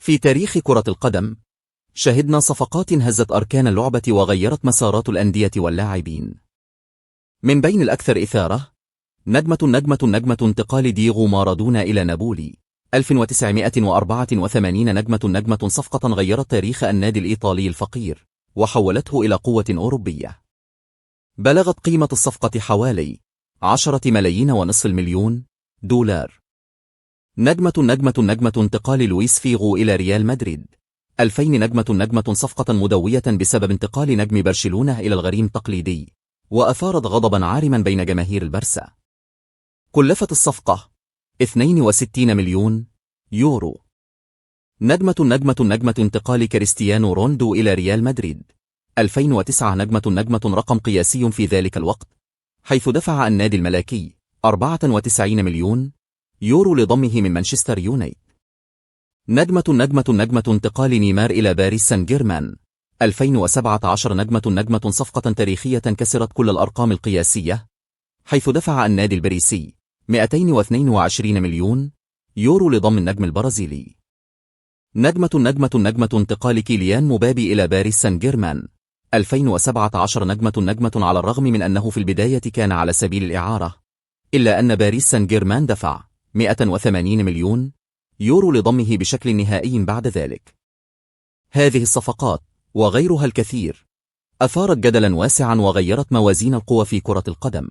في تاريخ كرة القدم، شهدنا صفقات هزت أركان اللعبة وغيرت مسارات الأندية واللاعبين. من بين الأكثر إثارة، نجمة انتقال دييغو مارادونا إلى نابولي 1984. نجمة صفقة غيرت تاريخ النادي الإيطالي الفقير وحولته إلى قوة أوروبية. بلغت قيمة الصفقة حوالي 10 ملايين ونصف المليون دولار. نجمة انتقال لويس فيغو إلى ريال مدريد 2000. نجمة صفقة مدوية بسبب انتقال نجم برشلونة إلى الغريم التقليدي، وأثارت غضبا عارما بين جماهير البرسا. كلفت الصفقة 62 مليون يورو. نجمة انتقال كريستيانو رونالدو إلى ريال مدريد 2009. نجمة رقم قياسي في ذلك الوقت، حيث دفع النادي الملاكي 94 مليون يورو لضمه من مانشستر يونايتد. نجمة انتقال نيمار إلى باريس سان جيرمان 2017. نجمة صفقة تاريخية كسرت كل الأرقام القياسية، حيث دفع النادي الباريسي 222 مليون يورو لضم النجم البرازيلي. نجمة انتقال كيليان مبابي إلى باريس سان جيرمان 2017. نجمة على الرغم من أنه في البداية كان على سبيل الإعارة، إلا أن باريس سان جيرمان دفع 180 مليون يورو لضمه بشكل نهائي بعد ذلك. هذه الصفقات وغيرها الكثير أثارت جدلا واسعا وغيرت موازين القوى في كرة القدم.